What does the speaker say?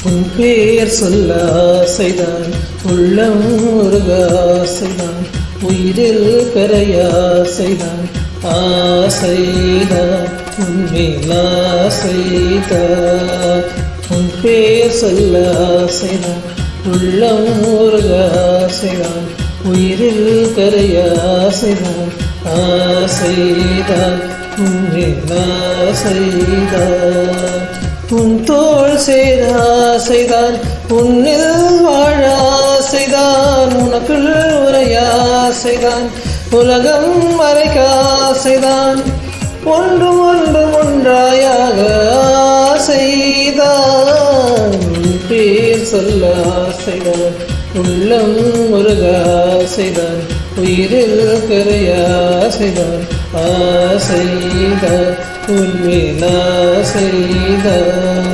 உன் பேர் சொல்ல ஆசைதான், உள்ளம் உருக ஆசைதான், உயிரில் கரைய ஆசைதான், ஆசைதான் உன்மேல் ஆசைதான். உன் பேர் சொல்ல ஆசைதான், உள்ளம் உருக ஆசைதான், உயிரில் கரைய ஆசைதான், ஆசைதான் உன்மேல் ஆசைதான். உன் தோள் சேர ஆசைதான், உன்னில் வாழ ஆசைதான், உனக்குள் உரைய ஆசைதான், உலகம் மறைக்க ஆசைதான், ஒன்றும் ஒன்றும் ஒன்றாயாக ஆசைதான். பேர் சொல்ல ஆசைதான், உள்ளம் முருக ஆசைதான், உயிரில் கரைய ஆசைதான், ஆசைதான் உன்மேல் ஆசைதான்.